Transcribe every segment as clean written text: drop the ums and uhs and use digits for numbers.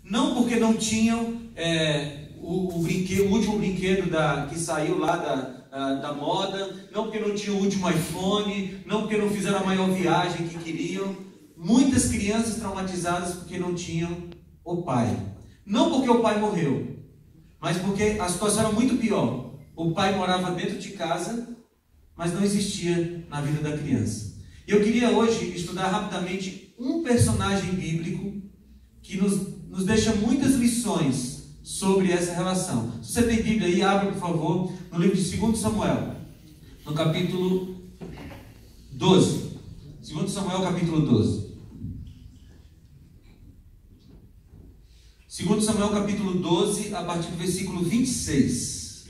não porque não tinham o último brinquedo que saiu lá da moda, não porque não tinham o último iPhone, não porque não fizeram a maior viagem que queriam. Muitas crianças traumatizadas porque não tinham o pai. Não porque o pai morreu, mas porque a situação era muito pior. O pai morava dentro de casa, mas não existia na vida da criança. E eu queria hoje estudar rapidamente um personagem bíblico que nos deixa muitas lições sobre essa relação. Se você tem Bíblia aí, abra por favor no livro de 2 Samuel, no capítulo 12. 2 Samuel, capítulo 12. 2 Samuel, capítulo 12, a partir do versículo 26.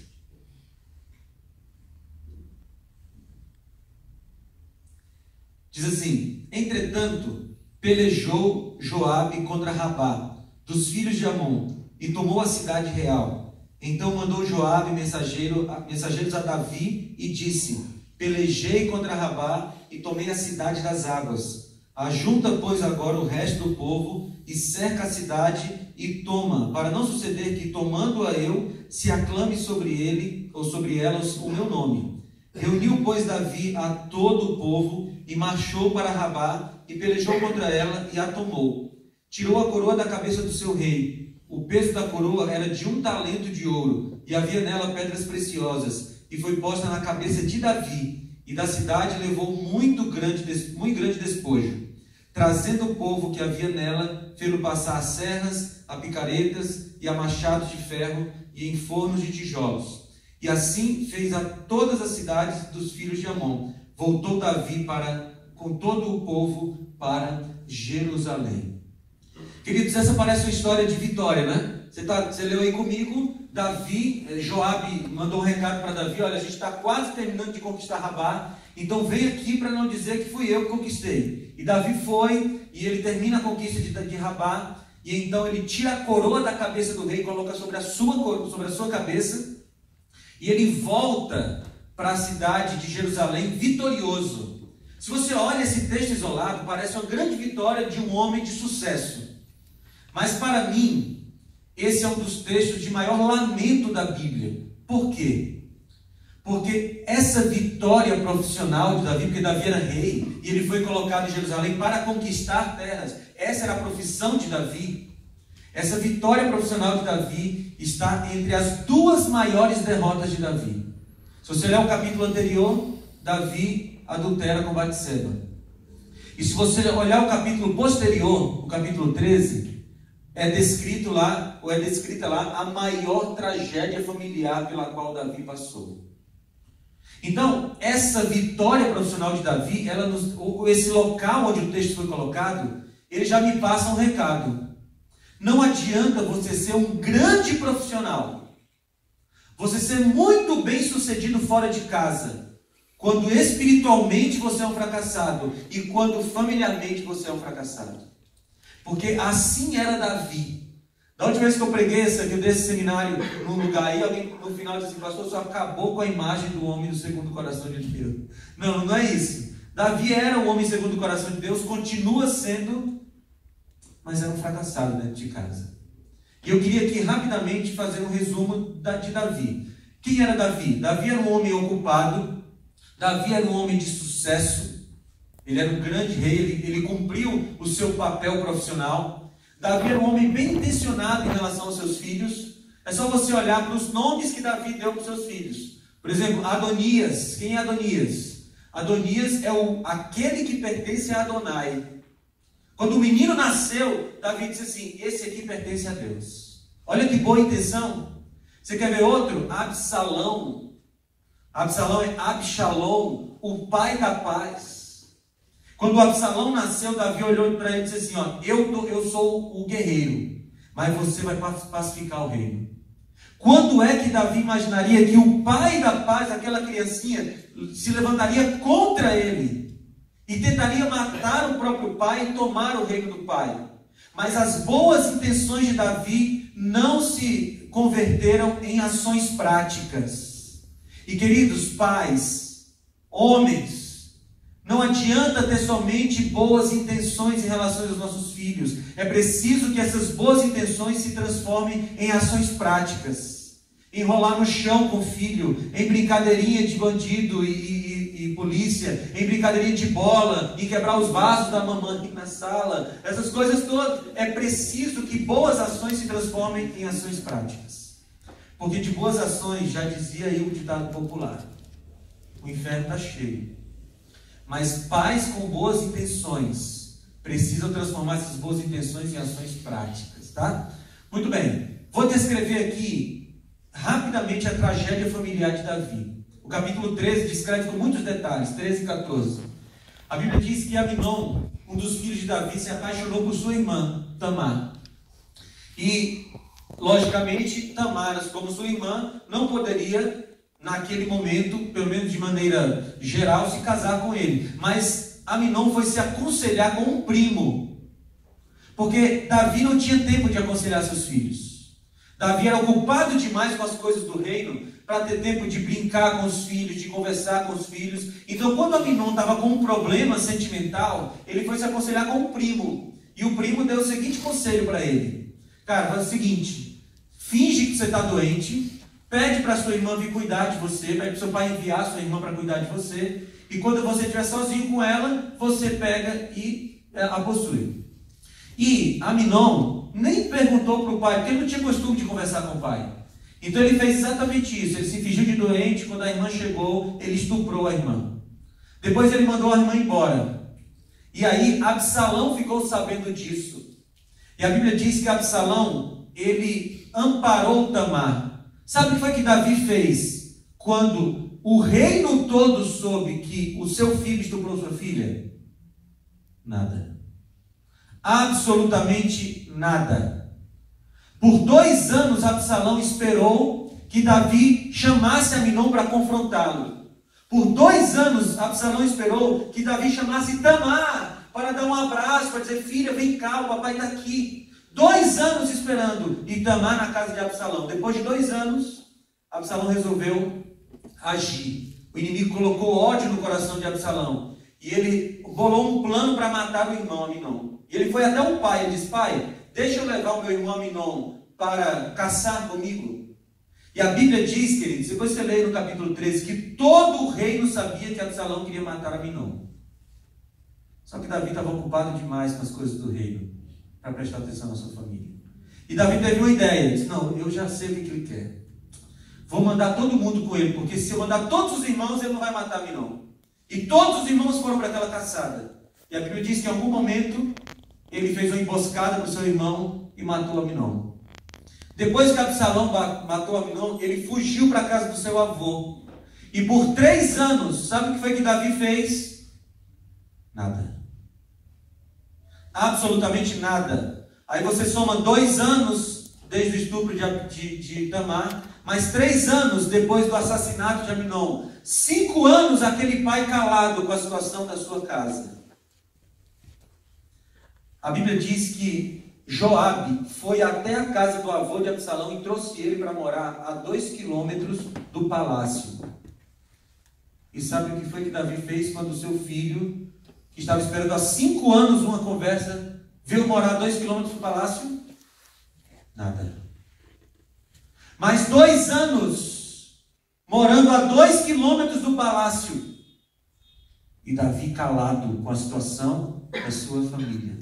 Diz assim: entretanto, pelejou Joabe contra Rabá, dos filhos de Amon, e tomou a cidade real. Então mandou Joabe mensageiros a Davi e disse: pelejei contra Rabá e tomei a cidade das águas. Ajunta, pois, agora o resto do povo e cerca a cidade e toma, para não suceder que, tomando-a eu, se aclame sobre ele ou sobre elas o meu nome. Reuniu, pois, Davi a todo o povo e marchou para Rabá e pelejou contra ela e a tomou. Tirou a coroa da cabeça do seu rei. O peso da coroa era de 1 talento de ouro e havia nela pedras preciosas, e foi posta na cabeça de Davi, e da cidade levou muito grande despojo. Trazendo o povo que havia nela, fê-lo passar a serras, a picaretas e a machados de ferro e em fornos de tijolos. E assim fez a todas as cidades dos filhos de Amon. Voltou Davi com todo o povo para Jerusalém. Queridos, essa parece uma história de vitória, né? Você leu aí comigo, Joabe mandou um recado para Davi: olha, a gente está quase terminando de conquistar Rabá, então vem aqui para não dizer que fui eu que conquistei. E Davi foi, e ele termina a conquista de Rabá, e então ele tira a coroa da cabeça do rei, coloca sobre a sua cabeça, e ele volta para a cidade de Jerusalém vitorioso. Se você olha esse texto isolado, parece uma grande vitória de um homem de sucesso. Mas para mim, esse é um dos textos de maior lamento da Bíblia. Por quê? Porque essa vitória profissional de Davi, porque Davi era rei, e ele foi colocado em Jerusalém para conquistar terras, essa era a profissão de Davi. Essa vitória profissional de Davi está entre as duas maiores derrotas de Davi. Se você ler o capítulo anterior, Davi adultera com Batseba. E se você olhar o capítulo posterior, o capítulo 13, é descrita lá a maior tragédia familiar pela qual Davi passou. Então, essa vitória profissional de Davi, esse local onde o texto foi colocado, ele já me passa um recado. Não adianta você ser um grande profissional, você ser muito bem sucedido fora de casa, quando espiritualmente você é um fracassado e quando familiarmente você é um fracassado. Porque assim era Davi. Da última vez que eu preguei que eu dei esse seminário num lugar aí, alguém no final disse assim: pastor, só acabou com a imagem do homem do segundo coração de Deus. Não, não é isso. Davi era um homem segundo o coração de Deus, continua sendo, mas era um fracassado dentro de casa. E eu queria aqui rapidamente fazer um resumo de Davi. Quem era Davi? Davi era um homem ocupado, Davi era um homem de sucesso, ele era um grande rei, ele cumpriu o seu papel profissional. Davi era um homem bem intencionado em relação aos seus filhos. É só você olhar para os nomes que Davi deu para os seus filhos. Por exemplo, Adonias. Quem é Adonias? Adonias é aquele que pertence a Adonai. Quando o menino nasceu, Davi disse assim: esse aqui pertence a Deus. Olha que boa intenção. Você quer ver outro? Absalão. Absalão é Absalom, o pai da paz. Quando o Absalão nasceu, Davi olhou para ele e disse assim: ó, eu sou o guerreiro, mas você vai pacificar o reino. Quando é que Davi imaginaria que o pai da paz, aquela criancinha, se levantaria contra ele e tentaria matar o próprio pai e tomar o reino do pai? Mas as boas intenções de Davi não se converteram em ações práticas. E queridos pais, homens, Não adianta ter somente boas intenções em relação aos nossos filhos. É preciso que essas boas intenções se transformem em ações práticas. Enrolar no chão com o filho, em brincadeirinha de bandido e polícia, em brincadeirinha de bola, em quebrar os vasos da mamãe na sala. Essas coisas todas. É preciso que boas ações se transformem em ações práticas. Porque de boas ações, já dizia aí o ditado popular, o inferno está cheio. Mas pais com boas intenções precisam transformar essas boas intenções em ações práticas, tá? Muito bem. Vou descrever aqui rapidamente a tragédia familiar de Davi. O capítulo 13 descreve com muitos detalhes, 13 e 14. A Bíblia diz que Amnon, um dos filhos de Davi, se apaixonou por sua irmã, Tamar. E, logicamente, Tamar, como sua irmã, não poderia, naquele momento, pelo menos de maneira geral, se casar com ele. Mas Amnon foi se aconselhar com um primo, porque Davi não tinha tempo de aconselhar seus filhos. Davi era ocupado demais com as coisas do reino para ter tempo de brincar com os filhos, de conversar com os filhos. Então, quando Amnon estava com um problema sentimental, ele foi se aconselhar com um primo. E o primo deu o seguinte conselho para ele: cara, faz o seguinte, finge que você está doente, pede para sua irmã vir cuidar de você, pede para seu pai enviar sua irmã para cuidar de você, e quando você estiver sozinho com ela, você pega e a possui. E Amnon nem perguntou para o pai, porque ele não tinha costume de conversar com o pai. Então ele fez exatamente isso, ele se fingiu de doente, quando a irmã chegou, ele estuprou a irmã. Depois ele mandou a irmã embora. E aí Absalão ficou sabendo disso. E a Bíblia diz que Absalão, ele amparou Tamar. Sabe o que foi que Davi fez quando o reino todo soube que o seu filho estuprou sua filha? Nada. Absolutamente nada. Por 2 anos Absalão esperou que Davi chamasse Amnon para confrontá-lo. Por 2 anos Absalão esperou que Davi chamasse Tamar para dar um abraço, para dizer: filha, vem cá, o papai está aqui. 2 anos esperando, e Tamar na casa de Absalão. Depois de 2 anos, Absalão resolveu agir. O inimigo colocou ódio no coração de Absalão. E ele bolou um plano para matar o irmão Amnon. E ele foi até o pai e disse: pai, deixa eu levar o meu irmão Amnon para caçar comigo. E a Bíblia diz, queridos, depois você lê no capítulo 13, que todo o reino sabia que Absalão queria matar Amnon. Só que Davi estava ocupado demais com as coisas do reino para prestar atenção na sua família. E Davi teve uma ideia, ele disse: não, eu já sei o que ele quer. Vou mandar todo mundo com ele, porque se eu mandar todos os irmãos, ele não vai matar Amnon. E todos os irmãos foram para aquela caçada. E a Bíblia diz que em algum momento ele fez uma emboscada para o seu irmão e matou Amnon. Depois que Absalão matou Amnon, ele fugiu para a casa do seu avô. E por 3 anos, sabe o que foi que Davi fez? Nada. Absolutamente nada. Aí você soma 2 anos desde o estupro de Tamar, mais 3 anos depois do assassinato de Amnon. 5 anos aquele pai calado com a situação da sua casa. A Bíblia diz que Joabe foi até a casa do avô de Absalão e trouxe ele para morar a 2 quilômetros do palácio. E sabe o que foi que Davi fez quando o seu filho, que estava esperando há 5 anos uma conversa, veio morar a 2 quilômetros do palácio? Nada. Mais 2 anos morando a 2 quilômetros do palácio. E Davi calado com a situação da sua família.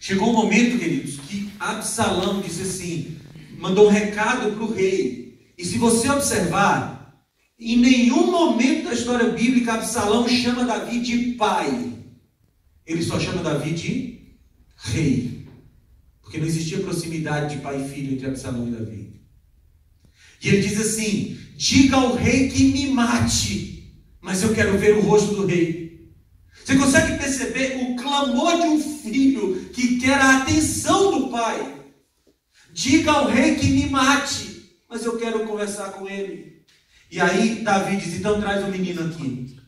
Chegou um momento, queridos, que Absalão disse assim, mandou um recado para o rei. E se você observar, em nenhum momento da história bíblica Absalão chama Davi de pai. Ele só chama Davi de rei. Porque não existia proximidade de pai e filho entre Absalão e Davi. E ele diz assim: diga ao rei que me mate, mas eu quero ver o rosto do rei. Você consegue perceber o clamor de um filho que quer a atenção do pai? Diga ao rei que me mate, mas eu quero conversar com ele. E aí Davi diz: então traz o menino aqui.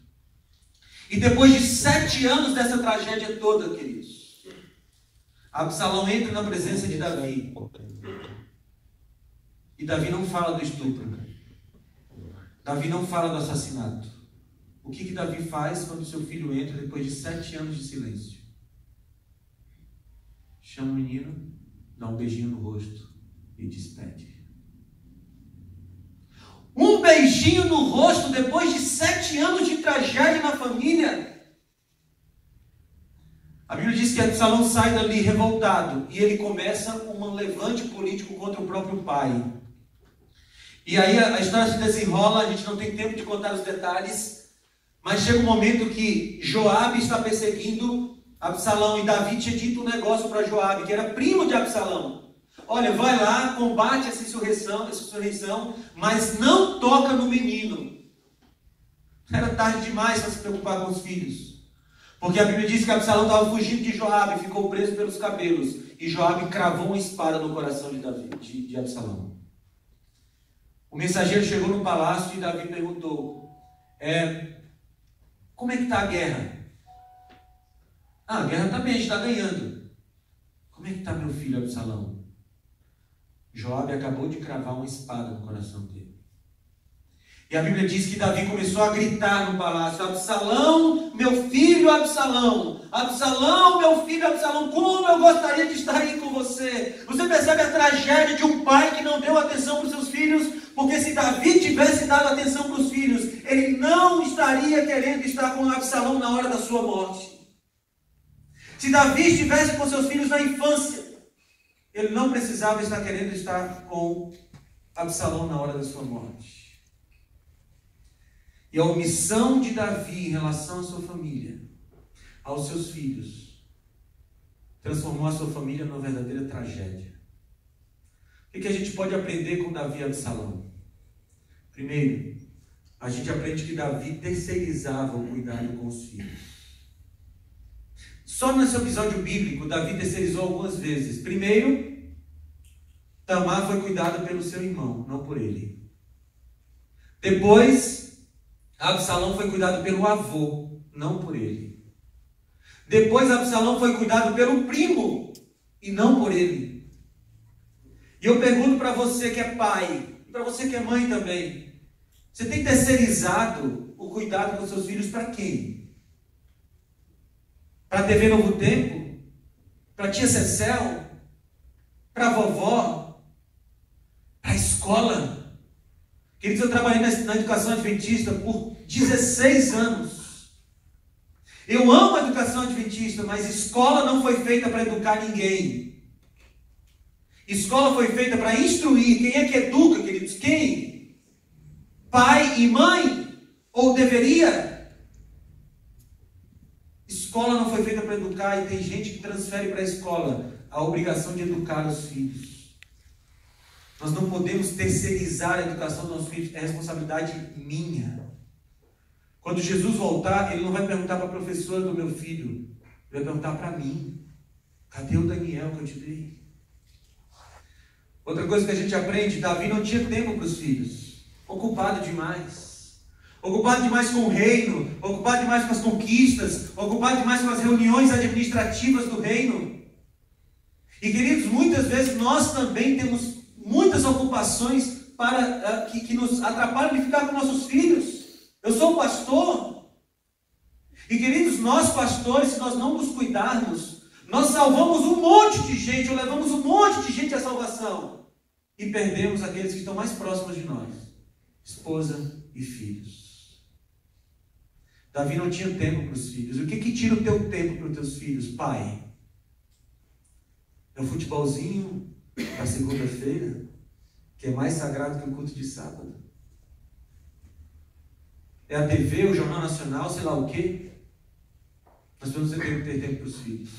E depois de 7 anos dessa tragédia toda, queridos, Absalão entra na presença de Davi. E Davi não fala do estupro. Davi não fala do assassinato. O O que Davi faz quando seu filho entra depois de 7 anos de silêncio? Chama o menino, dá um beijinho no rosto e despede. Um beijinho no rosto depois de 7 anos de tragédia na família. A Bíblia diz que Absalão sai dali revoltado e ele começa um levante político contra o próprio pai. E aí a história se desenrola, a gente não tem tempo de contar os detalhes, mas chega um momento que Joabe está perseguindo Absalão, e Davi tinha dito um negócio para Joabe, que era primo de Absalão. Olha, vai lá, combate essa insurreição, mas não toca no menino. Era tarde demais para se preocupar com os filhos. Porque a Bíblia diz que Absalão estava fugindo de Joabe, ficou preso pelos cabelos. E Joabe cravou uma espada no coração de Absalão. O mensageiro chegou no palácio e Davi perguntou, como é que está a guerra? A guerra está bem, a gente está ganhando. Como é que está meu filho Absalão? Joabe acabou de cravar uma espada no coração dele. E a Bíblia diz que Davi começou a gritar no palácio, Absalão, meu filho Absalão, Absalão, meu filho Absalão, como eu gostaria de estar aí com você. Você percebe a tragédia de um pai que não deu atenção para os seus filhos? Porque se Davi tivesse dado atenção para os filhos, ele não estaria querendo estar com Absalão na hora da sua morte. Se Davi estivesse com seus filhos na infância, ele não precisava estar querendo estar com Absalão na hora da sua morte. E a omissão de Davi em relação à sua família, aos seus filhos, transformou a sua família numa verdadeira tragédia. O que a gente pode aprender com Davi e Absalão? Primeiro, a gente aprende que Davi terceirizava o cuidado com os filhos. Só nesse episódio bíblico, Davi terceirizou algumas vezes. Primeiro, Tamar foi cuidada pelo seu irmão, não por ele. Depois, Absalão foi cuidado pelo avô, não por ele. Depois, Absalão foi cuidado pelo primo, e não por ele. E eu pergunto para você que é pai, e para você que é mãe também, você tem terceirizado o cuidado com seus filhos para quem? Para a TV Novo Tempo? Para a tia Cecel? Para a vovó? Para a escola? Queridos, eu trabalhei na educação adventista por 16 anos. Eu amo a educação adventista, mas escola não foi feita para educar ninguém. Escola foi feita para instruir. Quem é que educa, queridos? Quem? Pai e mãe? Ou deveria? Escola não foi feita para educar, e tem gente que transfere para a escola a obrigação de educar os filhos. Nós não podemos terceirizar a educação dos nossos filhos, é responsabilidade minha. Quando Jesus voltar, ele não vai perguntar para a professora do meu filho, ele vai perguntar para mim, cadê o Daniel que eu te dei? Outra coisa que a gente aprende, Davi não tinha tempo para os filhos, ocupado demais. Ocupado demais com o reino, ocupado demais com as conquistas, ocupado demais com as reuniões administrativas do reino. E queridos, muitas vezes nós também temos muitas ocupações que nos atrapalham de ficar com nossos filhos. Eu sou pastor. E queridos, nós pastores, se nós não nos cuidarmos, nós salvamos um monte de gente, ou levamos um monte de gente à salvação. E perdemos aqueles que estão mais próximos de nós. Esposa e filhos. Davi não tinha tempo para os filhos. O que tira o teu tempo para os teus filhos, pai? É o futebolzinho da segunda-feira, que é mais sagrado que o culto de sábado? É a TV, o Jornal Nacional, sei lá o quê? Nós precisamos ter tempo para os filhos.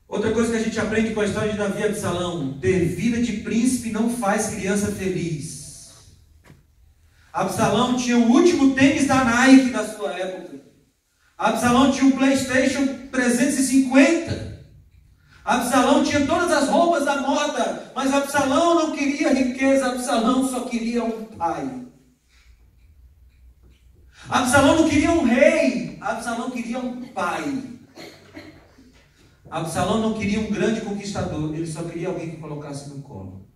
Outra coisa que a gente aprende com a história de Davi e Absalão: ter vida de príncipe não faz criança feliz. Absalão tinha o último tênis da Nike da sua época. Absalão tinha o PlayStation 350. Absalão tinha todas as roupas da moda, mas Absalão não queria riqueza, Absalão só queria um pai. Absalão não queria um rei, Absalão queria um pai. Absalão não queria um grande conquistador, ele só queria alguém que colocasse no colo.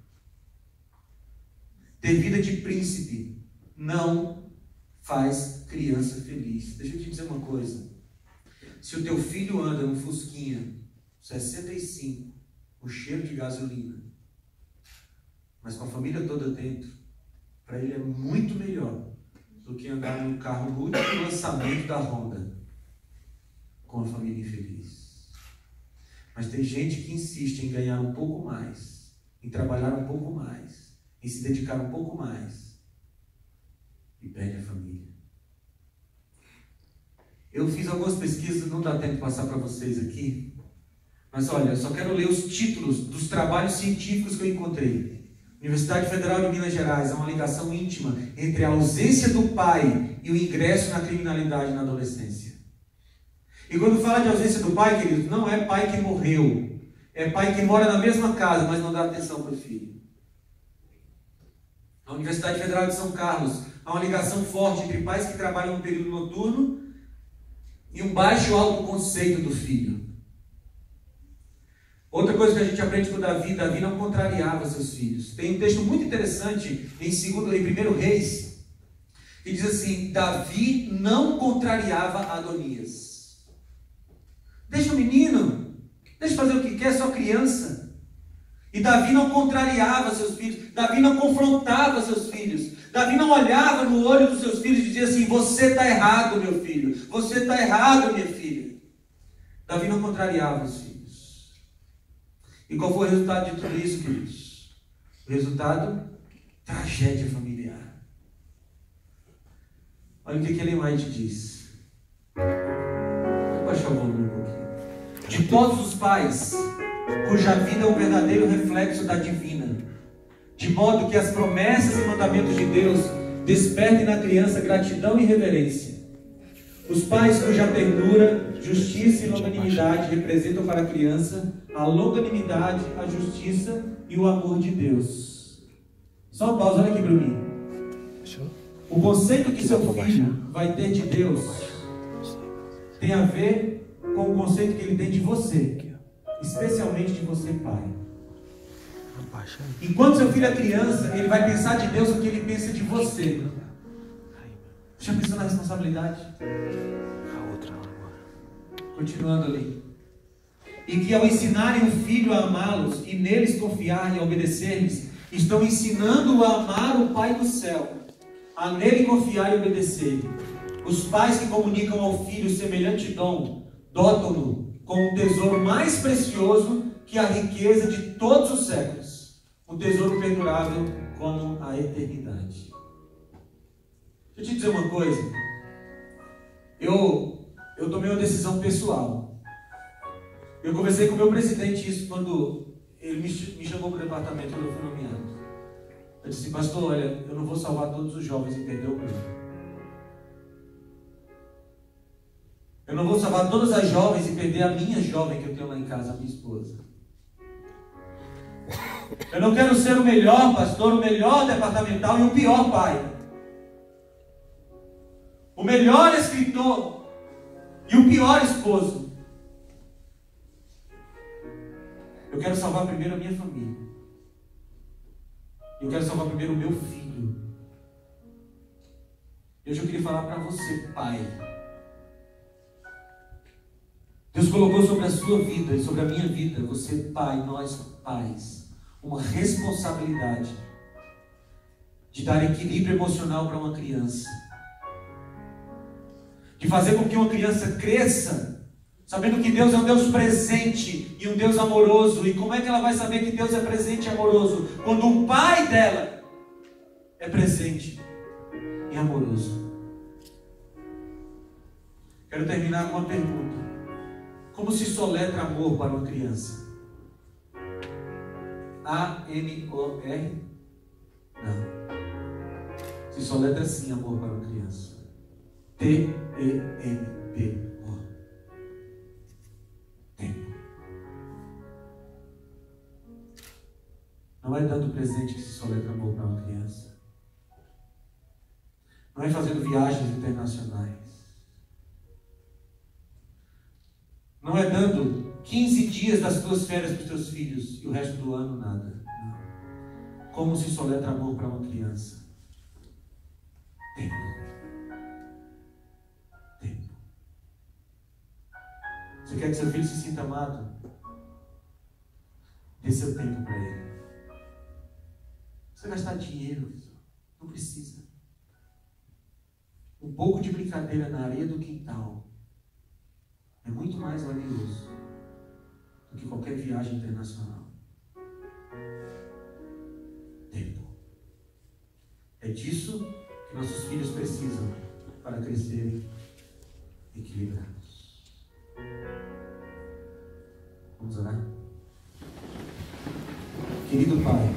Ter vida de príncipe não faz criança feliz. Deixa eu te dizer uma coisa. Se o teu filho anda num Fusquinha 65, com cheiro de gasolina, mas com a família toda dentro, para ele é muito melhor do que andar num carro no último lançamento da Honda, com a família infeliz. Mas tem gente que insiste em ganhar um pouco mais, em trabalhar um pouco mais, em se dedicar um pouco mais, e perde a família. Eu fiz algumas pesquisas, não dá tempo de passar para vocês aqui, mas olha, eu só quero ler os títulos dos trabalhos científicos que eu encontrei. Universidade Federal de Minas Gerais, há uma ligação íntima entre a ausência do pai e o ingresso na criminalidade na adolescência. E quando fala de ausência do pai, querido, não é pai que morreu, é pai que mora na mesma casa, mas não dá atenção para o filho. Na Universidade Federal de São Carlos, há uma ligação forte entre pais que trabalham no período noturno e um baixo autoconceito do filho. Outra coisa que a gente aprende com Davi não contrariava seus filhos. Tem um texto muito interessante em 1 Reis, que diz assim: Davi não contrariava Adonias. Deixa o menino, deixa fazer o que quer, só criança. E Davi não contrariava seus filhos, Davi não confrontava seus filhos, Davi não olhava no olho dos seus filhos e dizia assim: você está errado, meu filho, você está errado, minha filha. Davi não contrariava os filhos. E qual foi o resultado de tudo isso, queridos? O resultado? Tragédia familiar. Olha o que Ellen White diz. Vou baixar o volume um pouquinho. De todos os pais, cuja vida é um verdadeiro reflexo da divina, de modo que as promessas e mandamentos de Deus despertem na criança gratidão e reverência. Os pais cuja ternura, justiça e longanimidade representam para a criança a longanimidade, a justiça e o amor de Deus. Só uma pausa, olha aqui para mim. O conceito que seu filho vai ter de Deus tem a ver com o conceito que ele tem de você, especialmente de você, pai. Enquanto seu filho é criança, ele vai pensar de Deus o que ele pensa de você. Já pensou na responsabilidade? Continuando ali. E que ao ensinarem o filho a amá-los e neles confiar e obedecer-lhes, estão ensinando-o a amar o Pai do céu, a nele confiar e obedecer. Os pais que comunicam ao filho semelhante dom, dotam-no com um tesouro mais precioso que a riqueza de todos os séculos, um tesouro perdurável como a eternidade. Deixa eu te dizer uma coisa. Eu tomei uma decisão pessoal. Eu conversei com o meu presidente isso quando ele me chamou para o departamento quando eu fui nomeado. Eu disse: pastor, olha, eu não vou salvar todos os jovens e perder o meu. Eu não vou salvar todas as jovens e perder a minha jovem que eu tenho lá em casa, a minha esposa. Eu não quero ser o melhor pastor, o melhor departamental e o pior pai. O melhor escritor e o pior esposo. Eu quero salvar primeiro a minha família. Eu quero salvar primeiro o meu filho. Hoje eu queria falar para você, pai. Deus colocou sobre a sua vida e sobre a minha vida, você, pai, nós, pais, uma responsabilidade de dar equilíbrio emocional para uma criança. De fazer com que uma criança cresça sabendo que Deus é um Deus presente e um Deus amoroso. E como é que ela vai saber que Deus é presente e amoroso? Quando o pai dela é presente e amoroso. Quero terminar com uma pergunta. Como se soletra amor para uma criança? A-M-O-R? Não. Se soletra assim amor para uma criança. T-E-M-P-O. Tempo. Não é dando presente que se soletra amor para uma criança. Não é fazendo viagens internacionais. Não é dando 15 dias das tuas férias para os teus filhos e o resto do ano nada. Não. Como se soletra amor para uma criança? Tempo. Você quer que seu filho se sinta amado? Dê seu tempo para ele. Você gastar dinheiro, não precisa. Um pouco de brincadeira na areia do quintal é muito mais valioso do que qualquer viagem internacional. Tempo. É disso que nossos filhos precisam para crescerem equilibrados. Vamos orar? Querido Pai,